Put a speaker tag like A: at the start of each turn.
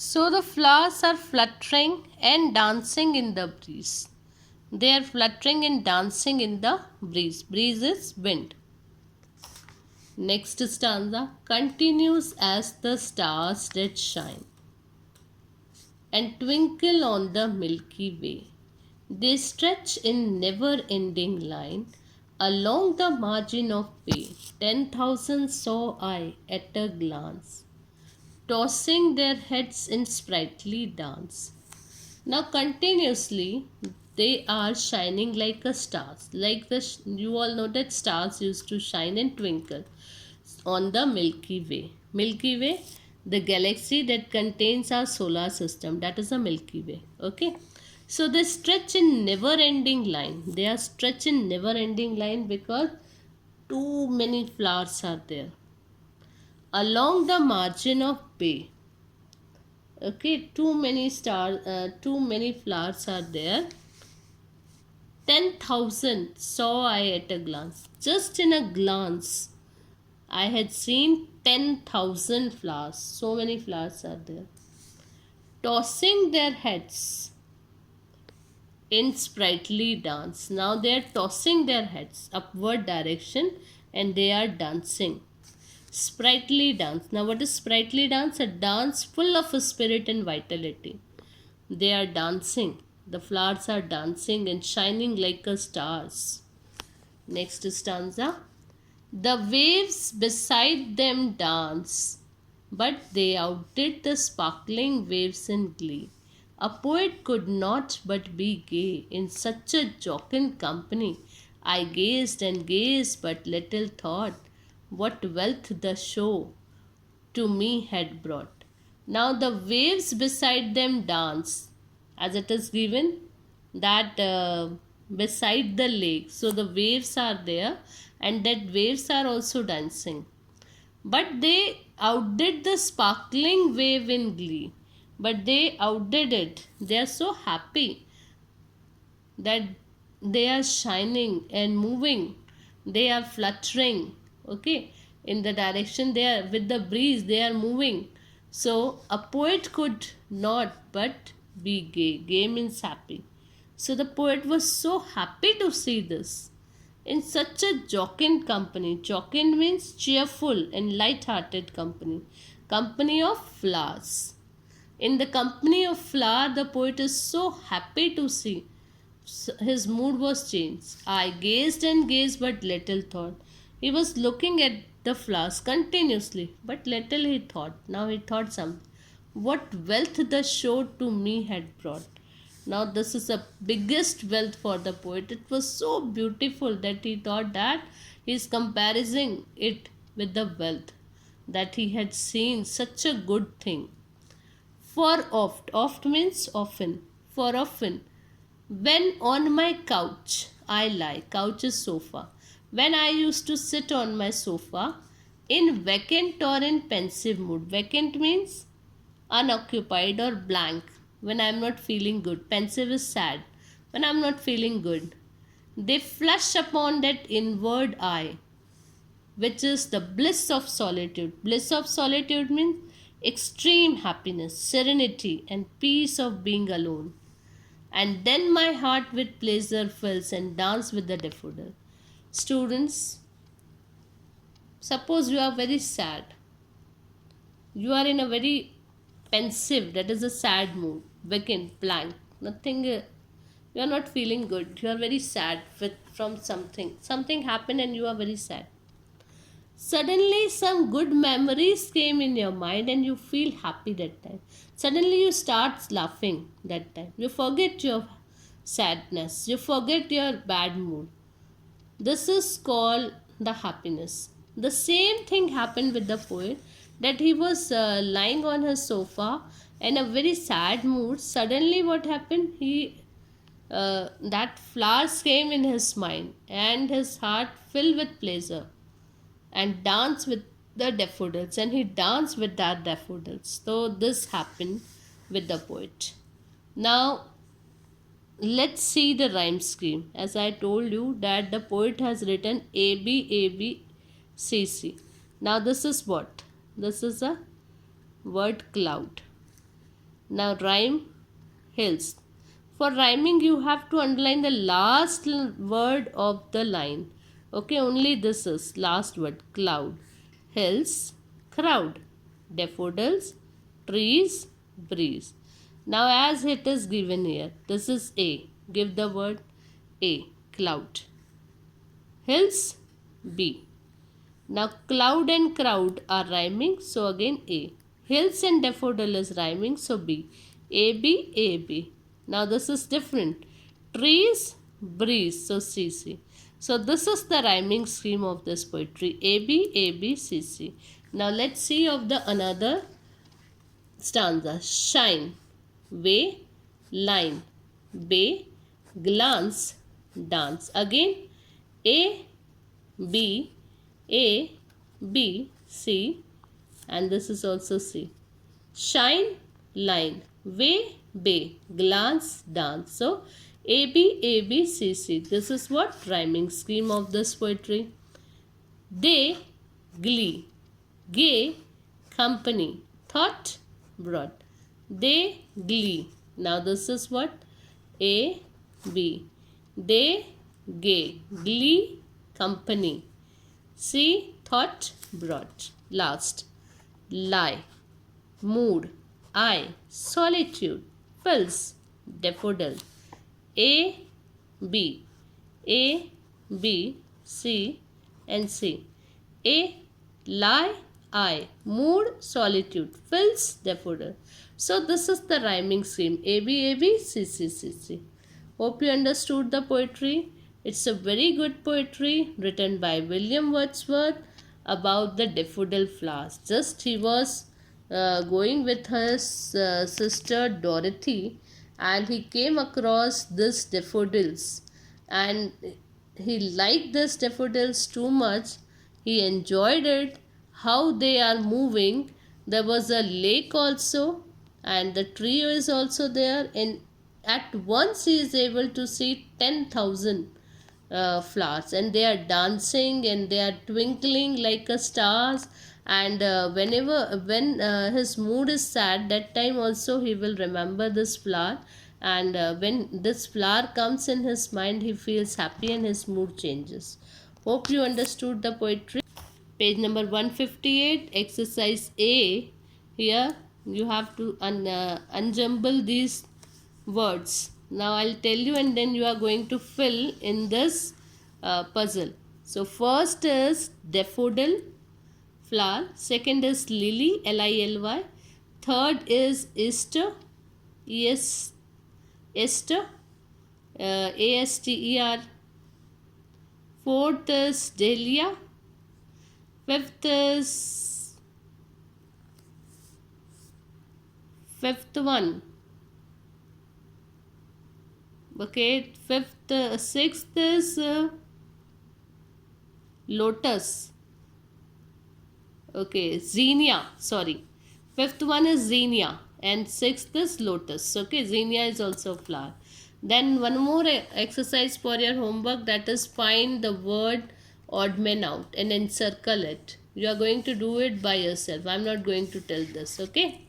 A: So the flowers are fluttering and dancing in the breeze. They are fluttering and dancing in the breeze. Breeze is wind. Next stanza continues as the stars did shine and twinkle on the Milky Way. They stretch in never ending line along the margin of bay. 10,000 saw I at a glance, tossing their heads in sprightly dance. Now continuously they are shining like a stars. Like you all know that stars used to shine and twinkle on the Milky Way. Milky Way, the galaxy that contains our solar system, that is a Milky Way. Okay. So they stretch in never ending line. They are stretched in never ending line because too many flowers are there. Along the margin of bay. Okay, too many flowers are there. 10,000 saw I at a glance. Just in a glance, I had seen 10,000 flowers. So many flowers are there. Tossing their heads in sprightly dance. Now they are tossing their heads upward direction and they are dancing. Sprightly dance. Now what is sprightly dance? A dance full of spirit and vitality. They are dancing. The flowers are dancing and shining like a stars. Next stanza. The waves beside them dance, but they outdid the sparkling waves in glee. A poet could not but be gay in such a jocund company. I gazed and gazed, but little thought what wealth the show to me had brought. Now the waves beside them dance, as it is given that beside the lake. So the waves are there, and that waves are also dancing. But they outdid the sparkling wave in glee. But they outdid it. They are so happy that they are shining and moving. They are fluttering. Okay, in the direction they are with the breeze. They are moving. So a poet could not but be gay. Gay means happy. So the poet was so happy to see this in such a jocund company. Jocund means cheerful and light-hearted company. Company of flowers. In the company of flower, the poet is so happy to see. His mood was changed. I gazed and gazed, but little thought. He was looking at the flowers continuously, but little he thought. Now he thought something. What wealth the show to me had brought. Now this is the biggest wealth for the poet. It was so beautiful that he thought that he is comparing it with the wealth that he had seen. Such a good thing. For oft means often, for often, when on my couch I lie, couch is sofa, when I used to sit on my sofa in vacant or in pensive mood. Vacant means unoccupied or blank, when I am not feeling good. Pensive is sad, when I am not feeling good. They flush upon that inward eye, which is the bliss of solitude. Bliss of solitude means extreme happiness, serenity, and peace of being alone. And then my heart with pleasure fills and dance with the daffodil. Students, suppose you are very sad. You are in a very pensive, that is a sad mood, vacant, blank, nothing. You are not feeling good. You are very sad from something. Something happened and you are very sad. Suddenly some good memories came in your mind and you feel happy that time. Suddenly you start laughing that time. You forget your sadness. You forget your bad mood. This is called the happiness. The same thing happened with the poet, that he was lying on his sofa in a very sad mood. Suddenly what happened? That flowers came in his mind and his heart filled with pleasure and danced with the daffodils, and he danced with that daffodils. So this happened with the poet. Now let's see the rhyme scheme. As I told you that the poet has written A B A B C C. Now this is what? This is a word cloud. Now rhyme hills. For rhyming, you have to underline the last word of the line. Okay, only this is last word. Cloud, hills, crowd, daffodils, trees, breeze. Now, as it is given here, this is A. Give the word A. Cloud. Hills, B. Now, cloud and crowd are rhyming, so again A. Hills and daffodil is rhyming, so B. A, B, A, B. Now, this is different. Trees, breeze, so C, C. So, this is the rhyming scheme of this poetry. A, B, A, B, C, C. Now, let's see of the another stanza. Shine, way, line, bay, glance, dance. Again, A, B, A, B, C, and this is also C. Shine, line, way, bay, glance, dance. So, A, B, A, B, C, C. This is what rhyming scheme of this poetry. Day, glee, gay, company, thought, brought. They, glee. Now this is what? A, B. They, gay, glee, company. C, thought, brought. Last. Lie, mood, I, solitude, fills, daffodil. A, B. A, B, C, and C. A, lie, I, mood, solitude, fills, daffodil. So this is the rhyming scheme. A, B, A, B, C, C, C, C. Hope you understood the poetry. It's a very good poetry written by William Wordsworth about the daffodil flowers. Just he was going with his sister Dorothy, and he came across this daffodils, and he liked this daffodils too much. He enjoyed it, how they are moving. There was a lake also, and the tree is also there, and at once he is able to see 10,000 flowers, and they are dancing and they are twinkling like a stars. And when his mood is sad, that time also he will remember this flower, and when this flower comes in his mind, he feels happy and his mood changes. Hope you understood the poetry. Page number 158, exercise A. Here you have to unjumble these words. Now I'll tell you, and then you are going to fill in this puzzle. So first is daffodil flower, second is lily, Lily, third is Easter, Easter, Aster, fourth is dahlia, fifth one. Okay, sixth is lotus. Okay, zinnia, sorry. Fifth one is zinnia and sixth is lotus. Okay, zinnia is also flower. Then one more exercise for your homework, that is find the word odd man out and encircle it. You are going to do it by yourself. I am not going to tell this. Okay.